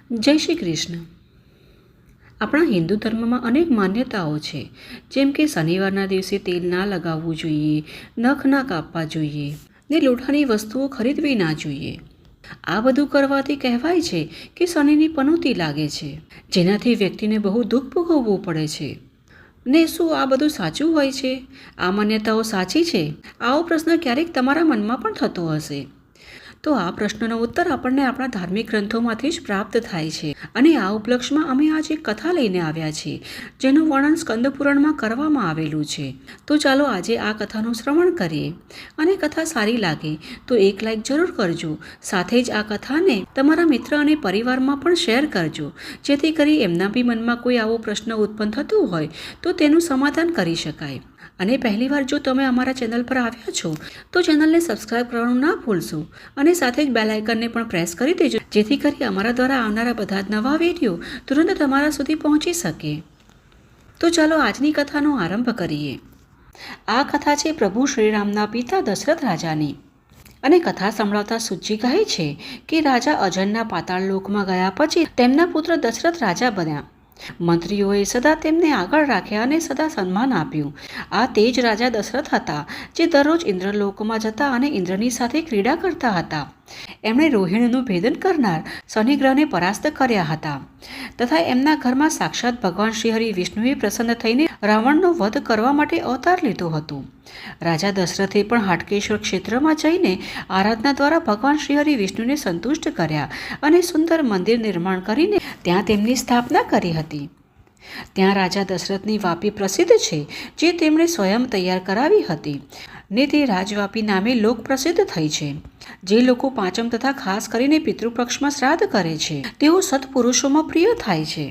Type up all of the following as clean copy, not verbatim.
જય શ્રી કૃષ્ણ. આપણા હિન્દુ ધર્મમાં અનેક માન્યતાઓ છે, જેમ કે શનિવારના દિવસે તેલ ના લગાવવું જોઈએ, નખ ના કાપવા જોઈએ ને લોઢાની વસ્તુઓ ખરીદવી ના જોઈએ. આ બધું કરવાથી કહેવાય છે કે શનિની પનોતી લાગે છે, જેનાથી વ્યક્તિને બહુ દુઃખ ભોગવવું પડે છે. ને શું આ બધું સાચું હોય છે? આ માન્યતાઓ સાચી છે? આવો પ્રશ્ન ક્યારેક તમારા મનમાં પણ થતો હશે. તો આ પ્રશ્નનો ઉત્તર આપણને આપણા ધાર્મિક ગ્રંથોમાંથી જ પ્રાપ્ત થાય છે, અને આ ઉપલક્ષમાં અમે આજે એક કથા લઈને આવ્યા છીએ, જેનું વર્ણન સ્કંદ પુરાણમાં કરવામાં આવેલું છે. તો ચાલો આજે આ કથાનું શ્રવણ કરીએ, અને કથા સારી લાગે તો એક લાઈક જરૂર કરજો. સાથે જ આ કથાને તમારા મિત્ર અને પરિવારમાં પણ શેર કરજો, જેથી કરી એમના બી મનમાં કોઈ આવો પ્રશ્ન ઉત્પન્ન થતો હોય તો તેનું સમાધાન કરી શકાય. અને પહેલીવાર જો તમે અમારા ચેનલ પર આવ્યા છો તો ચેનલને સબસ્ક્રાઇબ કરવાનું ના ભૂલશો, અને સાથે જ બેલ આઇકનને પણ પ્રેસ કરી દેજો, જેથી કરી અમારા દ્વારા આવનારા બધા જ નવા વિડીયો તુરંત તમારા સુધી પહોંચી શકે. તો ચાલો આજની કથાનો આરંભ કરીએ. આ કથા છે પ્રભુ શ્રીરામના પિતા દશરથ રાજાની. અને કથા સંભળાવતા સુજી કહે છે કે રાજા અજનના પાતાળ લોકમાં ગયા પછી તેમના પુત્ર દશરથ રાજા બન્યા. મંત્રીઓએ સદા તેમને આગળ રાખ્યા અને સદા સન્માન આપ્યું. આ તે જ રાજા દશરથ હતા, જે દરરોજ ઇન્દ્રલોકમાં જતા અને ઇન્દ્રની સાથે ક્રીડા કરતા હતા. એમણે રોહિણીનું ભેદન કરનાર શનિગ્રહને પરાસ્ત કર્યા હતા, તથા એમના ઘરમાં સાક્ષાત ભગવાન શ્રીહરિ વિષ્ણુએ પ્રસન્ન થઈને રાવણનો વધ કરવા માટે અવતાર લીધો હતો. રાજા દશરથે પણ હાટકેશ્વર ક્ષેત્રમાં જઈને આરાધના દ્વારા ભગવાન શ્રીહરિ વિષ્ણુને સંતુષ્ટ કર્યા અને સુંદર મંદિર નિર્માણ કરીને ત્યાં તેમની સ્થાપના કરી હતી. ત્યાં રાજા દશરથની વાપી પ્રસિદ્ધ છે, જે તેમણે સ્વયં તૈયાર કરાવી હતી, ને તે રાજવાપી નામે લોક પ્રસિદ્ધ થઈ છે. જે લોકો પાંચમ તથા ખાસ કરીને પિતૃપક્ષમાં શ્રાદ્ધ કરે છે, તેઓ સત્પુરુષોમાં પ્રિય થાય છે.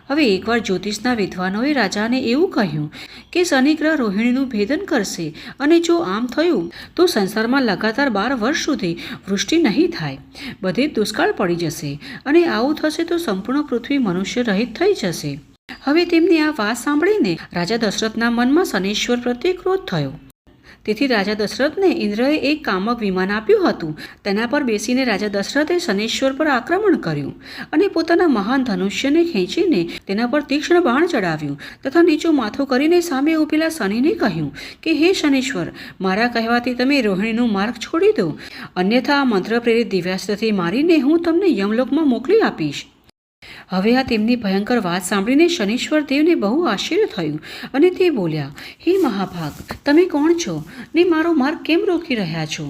હવે એકવાર જ્યોતિષના વિદ્વાનોએ રાજાને એવું કહ્યું કે શનિગ્રહ રોહિણીનું ભેદન કરશે, અને જો આમ થયું તો સંસારમાં લગાતાર 12 વર્ષ સુધી વૃષ્ટિ નહીં થાય, બધે દુષ્કાળ પડી જશે, અને આવું થશે તો સંપૂર્ણ પૃથ્વી મનુષ્ય રહિત થઈ જશે. હવે તેમની આ વાત સાંભળીને રાજા દશરથના મનમાં શનીશ્વર પ્રત્યે ક્રોધ થયો. તેથી રાજા દશરથને ઇન્દ્રએ એક કામક વિમાન આપ્યું હતું. તેના પર બેસીને રાજા દશરથે શનીશ્વર પર આક્રમણ કર્યું, અને પોતાના મહાન ધનુષ્યને ખેંચીને તેના પર તીક્ષ્ણ બાણ ચડાવ્યું, તથા નીચું માથું કરીને સામે ઊભેલા શનિને કહ્યું કે હે શનીશ્વર, મારા કહેવાથી તમે રોહિણીનો માર્ગ છોડી દો, અન્યથા આ મંત્ર પ્રેરિત દિવ્યાસ્ત્રથી મારીને હું તમને યમલોકમાં મોકલી આપીશ. હવે આ તેમની ભયંકર વાત સાંભળીને શનીશ્વર દેવને બહુ આશ્ચર્ય થયું, અને તે બોલ્યા, હે મહાભાગ, તમે કોણ છો ને મારો માર્ગ કેમ રોકી રહ્યા છો?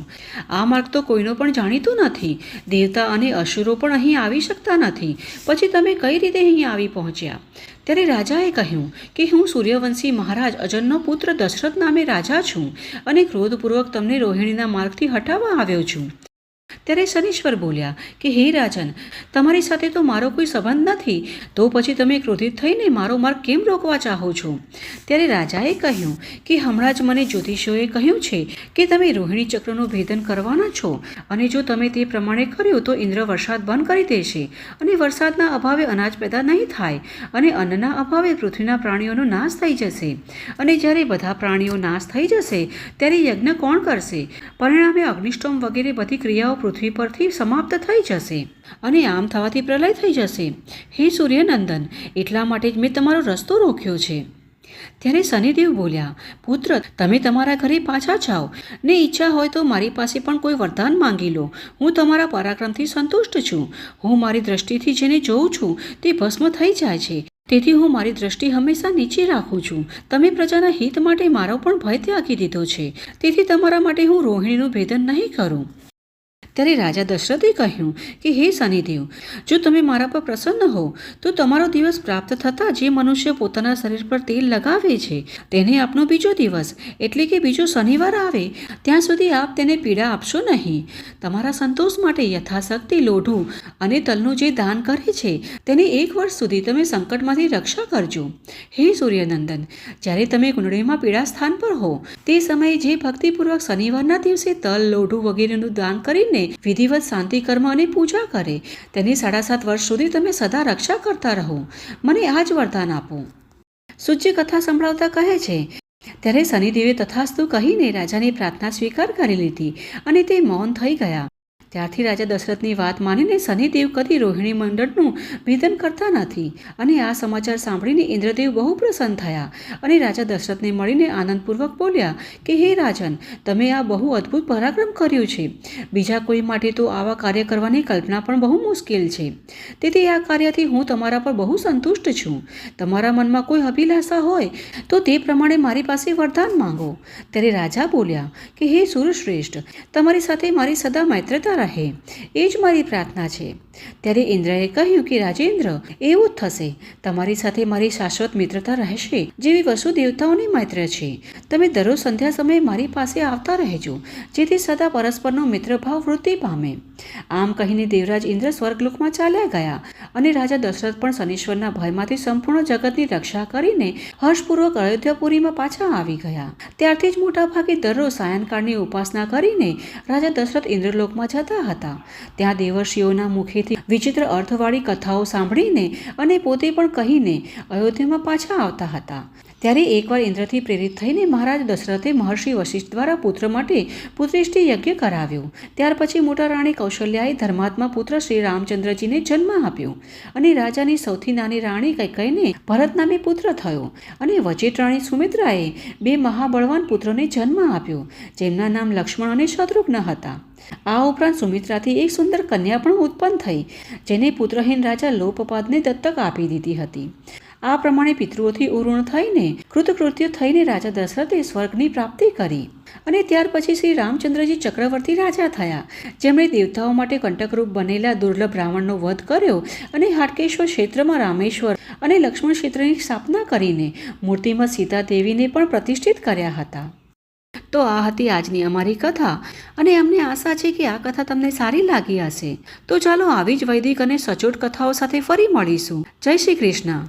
આ માર્ગ તો કોઈનો પણ જાણીતો નથી. દેવતા અને અસુરો પણ અહીં આવી શકતા નથી. પછી તમે કઈ રીતે અહીં આવી પહોંચ્યા? ત્યારે રાજાએ કહ્યું કે હું સૂર્યવંશી મહારાજ અજનનો પુત્ર દશરથ નામે રાજા છું, અને ક્રોધપૂર્વક તમને રોહિણીના માર્ગથી હટાવવા આવ્યો છું. ત્યારે શનીશ્વર બોલ્યા કે હે રાજન, તમારી સાથે તો મારો કોઈ સંબંધ નથી, તો પછી તમે ક્રોધિત થઈને મારો માર્ગ કેમ રોકવા ચાહો છો? ત્યારે રાજાએ કહ્યું કે હમણાં જ મને જ્યોતિષીઓએ કહ્યું છે કે તમે રોહિણી ચક્રનું ભેદન કરવાના છો, અને જો તમે તે પ્રમાણે કર્યું તો ઇન્દ્ર વરસાદ બંધ કરી દેશે, અને વરસાદના અભાવે અનાજ પેદા નહીં થાય, અને અન્નના અભાવે પૃથ્વીના પ્રાણીઓનો નાશ થઈ જશે. અને જ્યારે બધા પ્રાણીઓ નાશ થઈ જશે ત્યારે યજ્ઞ કોણ કરશે? પરિણામે અગ્નિષ્ટોમ વગેરે બધી ક્રિયાઓ પૃથ્વી પરથી સમાપ્ત થઈ જશે, અને આમ થવાથી પ્રલય થઈ જશે. હે સૂર્યનંદન, એટલા માટે જ મેં તમારો રસ્તો રોક્યો છે. ત્યારે શનિદેવ બોલ્યા, પુત્ર, તમે તમારા ઘરે પાછા જાઓ, ને ઈચ્છા હોય તો મારી પાસે પણ કોઈ વરદાન માંગી લો. હું તમારા પરાક્રમથી સંતુષ્ટ છું. હું મારી દ્રષ્ટિથી જેને જોઉં છું તે ભસ્મ થઈ જાય છે, તેથી હું મારી દ્રષ્ટિ હંમેશા નીચે રાખું છું. તમે પ્રજાના હિત માટે મારો પણ ભય ત્યાગી દીધો છે, તેથી તમારા માટે હું રોહિણીનું ભેદન નહીં કરું. ત્યારે રાજા દશરથે કહ્યું કે હે શનિદેવ, જો તમે મારા પર પ્રસન્ન હો તો તમારો દિવસ પ્રાપ્ત થતાં જે મનુષ્ય પોતાના શરીર પર તેલ લગાવે છે તેને આપનો બીજો દિવસ એટલે કે બીજો શનિવાર આવે ત્યાં સુધી આપ તેને પીડા આપશો નહીં. તમારા સંતોષ માટે યથાશક્તિ લોઢું અને તલનું જે દાન કરે છે તેને 1 વર્ષ સુધી તમે સંકટમાંથી રક્ષા કરજો. હે સૂર્યનંદન, જ્યારે તમે કુંડળીમાં પીડા સ્થાન પર હો તે સમયે જે ભક્તિપૂર્વક શનિવારના દિવસે તલ, લોઢું વગેરેનું દાન કરીને વિધિવત શાંતિ કર્મ અને પૂજા કરે, તેની 7.5 વર્ષ સુધી તમે સદા રક્ષા કરતા રહો. મને આ જ વરદાન આપો. સૂર્ય કથા સંભળાવતા કહે છે, ત્યારે શનિદેવે તથાસ્તુ કહીને રાજાની પ્રાર્થના સ્વીકાર કરી લીધી, અને તે મૌન થઈ ગયા. ત્યારથી રાજા દશરથની વાત માનીને શનિદેવ કદી રોહિણી મંડળનું ભેદન કરતા નથી અને આ સમાચાર સાંભળીને ઇન્દ્રદેવ બહુ પ્રસન્ન થયા અને રાજા દશરથને મળીને આનંદપૂર્વક બોલ્યા કે હે રાજન, તમે આ બહુ અદ્ભુત પરાક્રમ કર્યું છે. બીજા કોઈ માટે તો આવા કાર્ય કરવાની કલ્પના પણ બહુ મુશ્કેલ છે. તેથી આ કાર્યથી હું તમારા પર બહુ સંતુષ્ટ છું. તમારા મનમાં કોઈ અભિલાષા હોય તો તે પ્રમાણે મારી પાસે વરદાન માંગો. ત્યારે રાજા બોલ્યા કે હે સુરશ્રેષ્ઠ, તમારી સાથે મારી સદા મૈત્રતા રહે, એ જ મારી પ્રાર્થના છે. ત્યારે ઇન્દ્રએ કહ્યું કે રાજેન્દ્ર, એવું જ થશે. તમારી સાથે મારી શાશ્વત મિત્રતા રહેશે, જેવી વસુ દેવતાઓની મૈત્ર છે. તમે દરરોજ સંધ્યા સમયે મારી પાસે આવતા રહેજો, જેથી સદા પરસ્પરનો મિત્રભાવ વૃદ્ધિ પામે. આમ કહીને દેવરાજ ઇન્દ્ર સ્વર્ગલોકમાં ચાલ્યા ગયા અને રાજા દશરથ પણ શનીશ્વરના ભયમાંથી સંપૂર્ણ જગતની રક્ષા કરીને હર્ષપૂર્વક અયોધ્યાપુરીમાં પાછા આવી ગયા. ત્યારથી જ મોટાભાગે દરરોજ સાયંકાળની ઉપાસના કરીને રાજા દશરથ ઇન્દ્રલોકમાં જતા હતા. ત્યાં દેવર્ષિઓના મુખેથી વિચિત્ર અર્થવાળી કથાઓ સાંભળીને અને પોતે પણ કહીને અયોધ્યામાં પાછા આવતા હતા. ત્યારે એકવાર ઇન્દ્રથી પ્રેરિત થઈને મહારાજ દશરથે મહર્ષિ વશિષ્ઠ દ્વારા પુત્ર માટે પુત્રેષ્ટિ યજ્ઞ કરાવ્યો. ત્યાર પછી મોટા રાણી કૌશલ્યાએ ધર્માત્મા પુત્ર શ્રી રામચંદ્રજીને જન્મ આપ્યો અને રાજાની સૌથી નાની રાણી કૈકેયીને ભરત નામે પુત્ર થયો અને વચેટ રાણી સુમિત્રાએ 2 મહાબળવાન પુત્રોને જન્મ આપ્યો, જેમના નામ લક્ષ્મણ અને શત્રુઘ્ન હતા. આ ઉપરાંત સુમિત્રાથી એક સુંદર કન્યા પણ ઉત્પન્ન થઈ, જેને પુત્રહીન રાજા લોપપાદને દત્તક આપી દીધી હતી. આ પ્રમાણે પિતૃઓથી ઉરુણ થઈને કૃતકૃત્ય થઈને રાજા દશરથે સ્વર્ગની પ્રાપ્તિ કરી અને ત્યાર પછી શ્રી રામચંદ્રજી ચક્રવર્તી રાજા થયા, જેમણે દેવતાઓ માટે કંટકરૂપ બનેલા દુર્લભ રાવણનો વધ કર્યો અને હાટકેશ્વર ક્ષેત્રમાં રામેશ્વર અને લક્ષ્મણ ક્ષેત્રની સ્થાપના કરીને મૂર્તિમાં સીતા દેવીને પણ પ્રતિષ્ઠિત કર્યા હતા. તો આ હતી આજની અમારી કથા અને અમને આશા છે કે આ કથા તમને સારી લાગી હશે. તો ચાલો આવી જ વૈદિક અને સચોટ કથાઓ સાથે ફરી મળીશું. જય શ્રી કૃષ્ણ.